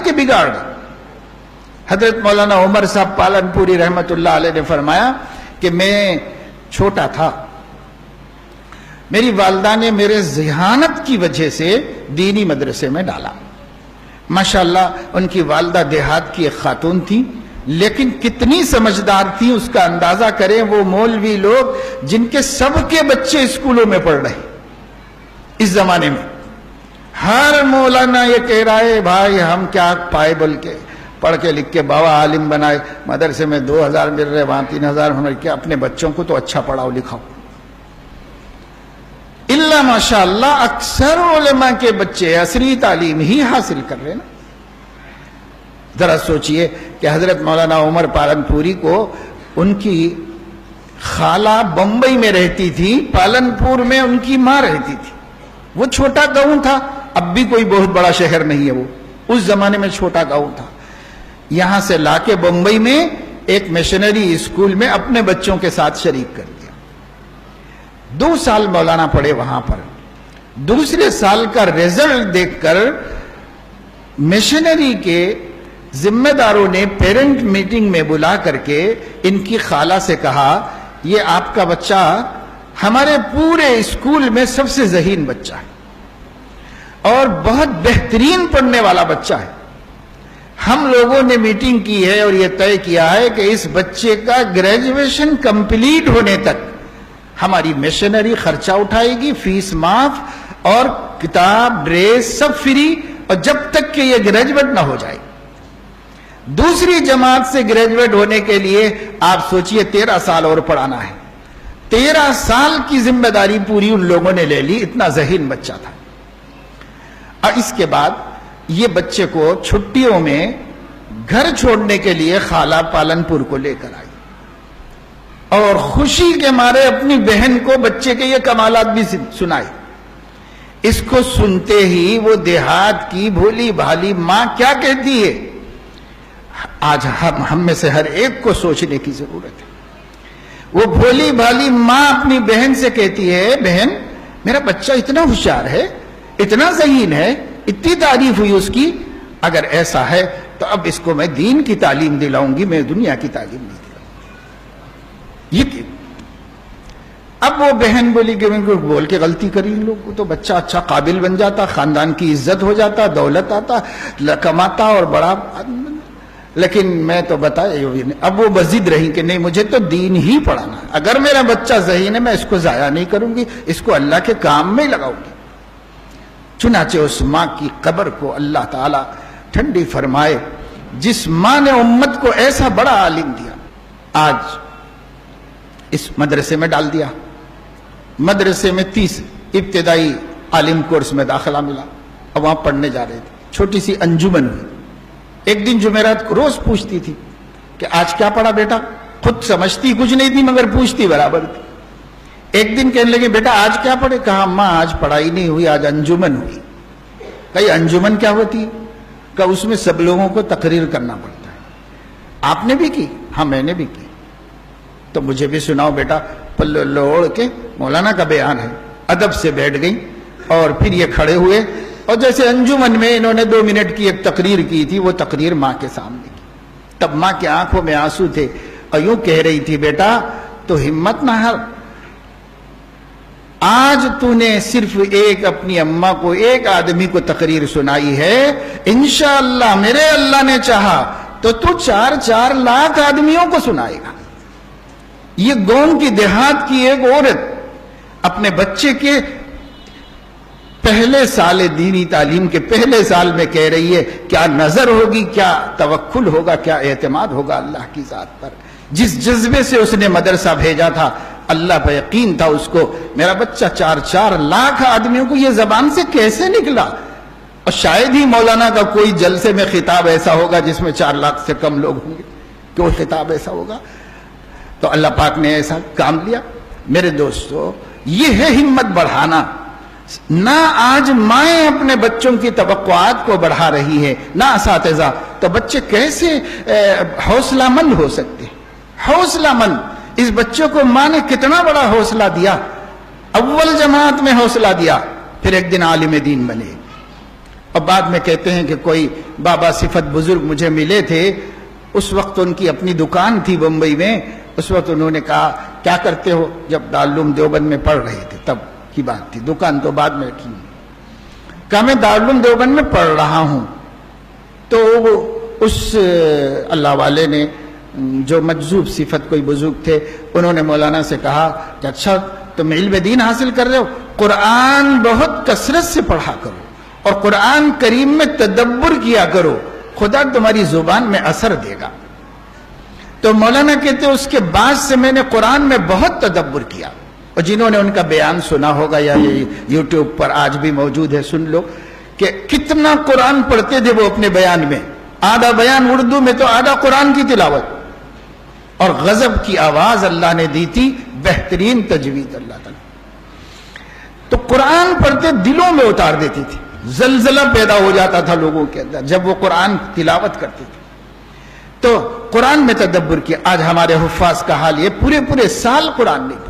کے بگاڑ گئے۔ حضرت مولانا عمر صاحب پالنپوری رحمت اللہ علیہ نے فرمایا کہ میں چھوٹا تھا، میری والدہ نے میرے ذہانت کی وجہ سے دینی مدرسے میں ڈالا۔ ماشاءاللہ ان کی والدہ دیہات کی ایک خاتون تھی، لیکن کتنی سمجھدار تھی اس کا اندازہ کریں وہ مولوی لوگ جن کے سب کے بچے اسکولوں میں پڑھ رہے اس زمانے میں۔ ہر مولانا یہ کہہ رہا ہے بھائی ہم کیا پائے بول کے پڑھ کے لکھ کے بابا عالم بنائے، مدرسے میں 2000 مل رہے وہاں 3000 ہونے، کیا اپنے بچوں کو تو اچھا پڑھاؤ لکھاؤ۔ اللہ ماشاءاللہ اکثر علماء کے بچے عصری تعلیم ہی حاصل کر رہے نا۔ ذرا سوچئے کہ حضرت مولانا عمر پالنپوری کو ان کی خالہ بمبئی میں رہتی تھی، پالنپور میں ان کی ماں رہتی تھی۔ وہ چھوٹا گاؤں تھا، اب بھی کوئی بہت بڑا شہر نہیں ہے، وہ اس زمانے میں چھوٹا گاؤں تھا۔ یہاں سے لا کے بمبئی میں ایک مشنری اسکول میں اپنے بچوں کے ساتھ شریک کر دیا۔ 2 سال مولانا پڑھے وہاں پر۔ دوسرے سال کا رزلٹ دیکھ کر مشنری کے ذمہ داروں نے پیرنٹ میٹنگ میں بلا کر کے ان کی خالہ سے کہا یہ آپ کا بچہ ہمارے پورے اسکول میں سب سے ذہین بچہ ہے اور بہت بہترین پڑھنے والا بچہ ہے۔ ہم لوگوں نے میٹنگ کی ہے اور یہ طے کیا ہے کہ اس بچے کا گریجویشن کمپلیٹ ہونے تک ہماری مشنری خرچہ اٹھائے گی، فیس معاف اور کتاب ڈریس سب فری، اور جب تک کہ یہ گریجویٹ نہ ہو جائے۔ دوسری جماعت سے گریجویٹ ہونے کے لیے آپ سوچئے 13 سال اور پڑھانا ہے۔ 13 سال کی ذمہ داری پوری ان لوگوں نے لے لی، اتنا ذہین بچہ تھا۔ اور اس کے بعد یہ بچے کو چھٹیوں میں گھر چھوڑنے کے لیے خالہ پالنپور کو لے کر آئی اور خوشی کے مارے اپنی بہن کو بچے کے یہ کمالات بھی سنائے۔ اس کو سنتے ہی وہ دیہات کی بھولی بھالی ماں کیا کہتی ہے، آج ہم میں سے ہر ایک کو سوچنے کی ضرورت ہے۔ وہ بھولی بھالی ماں اپنی بہن سے کہتی ہے بہن میرا بچہ اتنا ہوشیار ہے، اتنا ذہین ہے، اتنی تعریف ہوئی اس کی، اگر ایسا ہے تو اب اس کو میں دین کی تعلیم دلاؤں گی، میں دنیا کی تعلیم نہیں دلاؤں گی۔ یہ اب وہ بہن بولی کہ میں بول کے غلطی کری ان لوگ کو تو بچہ اچھا قابل بن جاتا، خاندان کی عزت ہو جاتا، دولت آتا، کماتا اور بڑا، لیکن میں تو بتایا اب وہ بضد رہی کہ نہیں مجھے تو دین ہی پڑھانا ہے، اگر میرا بچہ ذہین ہے میں اس کو ضائع نہیں کروں گی، اس کو اللہ کے کام میں لگاؤں گی۔ چنانچہ اس ماں کی قبر کو اللہ تعالیٰ ٹھنڈی فرمائے، جس ماں نے امت کو ایسا بڑا عالم دیا، آج اس مدرسے میں ڈال دیا۔ مدرسے میں 30 ابتدائی عالم کورس میں داخلہ ملا اور وہاں پڑھنے جا رہے تھے، چھوٹی سی انجمن ہوئی۔ ایک دن جمعرات کو روز پوچھتی تھی کہ آج کیا پڑھا بیٹا، خود سمجھتی کچھ نہیں تھی مگر پوچھتی برابر تھی۔ ایک دن کہنے لگے بیٹا آج کیا پڑھے، کہا ماں آج پڑھائی نہیں ہوئی، آج انجمن ہوئی۔ کہا انجمن کیا ہوتی ہے، کہا اس میں سب لوگوں کو تقریر کرنا پڑتا ہے، آپ نے بھی کی، ہاں میں نے بھی کی، تو مجھے بھی سناؤ بیٹا۔ پلو اوڑھ کے مولانا کا بیان ہے، ادب سے بیٹھ گئی اور پھر یہ کھڑے ہوئے اور جیسے انجمن میں انہوں نے 2 منٹ کی ایک تقریر کی تھی وہ تقریر ماں کے سامنے کی۔ تب ماں کی آنکھوں میں آنسو تھے اور یوں کہہ رہی تھی بیٹا تو ہمت نہ ہار، آج تو نے صرف ایک اپنی اماں کو، ایک آدمی کو تقریر سنائی ہے، انشاءاللہ میرے اللہ نے چاہا تو 4 لاکھ آدمیوں کو سنائے گا۔ یہ گاؤں کی دیہات کی ایک عورت اپنے بچے کے پہلے سال دینی تعلیم کے پہلے سال میں کہہ رہی ہے کیا نظر ہوگی، کیا توکل ہوگا، کیا اعتماد ہوگا اللہ کی ذات پر۔ جس جذبے سے اس نے مدرسہ بھیجا تھا اللہ پہ یقین تھا اس کو، میرا بچہ 4 لاکھ آدمیوں کو یہ زبان سے کیسے نکلا، اور شاید ہی مولانا کا کوئی جلسے میں خطاب ایسا ہوگا جس میں 4 لاکھ سے کم لوگ ہوں گے، کوئی خطاب ایسا ہوگا، تو اللہ پاک نے ایسا کام لیا۔ میرے دوستو یہ ہے ہمت بڑھانا، نہ آج مائیں اپنے بچوں کی توقعات کو بڑھا رہی ہے نہ اساتذہ، تو بچے کیسے حوصلہ مند ہو سکتے؟ حوصلہ مند، اس بچے کو ماں نے کتنا بڑا حوصلہ دیا، اول جماعت میں حوصلہ دیا، پھر ایک دن عالم دین بنے، اور بعد میں کہتے ہیں کہ کوئی بابا صفت بزرگ مجھے ملے تھے، اس وقت ان کی اپنی دکان تھی بمبئی میں، اس وقت انہوں نے کہا کیا کرتے ہو؟ جب دارالعلوم دیوبند میں پڑھ رہے تھے تب کی بات تھی، دکان تو بعد میں رکھی، کہا میں دارالعلوم دیوبند میں پڑھ رہا ہوں۔ تو اس اللہ والے نے جو مجذوب صفت کوئی بزرگ تھے، انہوں نے مولانا سے کہا کہ اچھا تم علم دین حاصل کر رہے ہو، قرآن بہت کثرت سے پڑھا کرو اور قرآن کریم میں تدبر کیا کرو، خدا تمہاری زبان میں اثر دے گا۔ تو مولانا کہتے ہیں اس کے بعد سے میں نے قرآن میں بہت تدبر کیا، اور جنہوں نے ان کا بیان سنا ہوگا یا یہ یوٹیوب پر آج بھی موجود ہے سن لو کہ کتنا قرآن پڑھتے تھے وہ اپنے بیان میں، آدھا بیان اردو میں تو آدھا قرآن کی تلاوت، اور غضب کی آواز اللہ نے دی تھی، بہترین تجوید اللہ تعالیٰ۔ تو قرآن پڑھتے دلوں میں اتار دیتی تھی، زلزلہ پیدا ہو جاتا تھا لوگوں کے اندر جب وہ قرآن تلاوت کرتے تھے۔ تو قرآن میں تدبر کیا۔ آج ہمارے حفاظ کا حال یہ پورے سال قرآن نہیں پڑھتے۔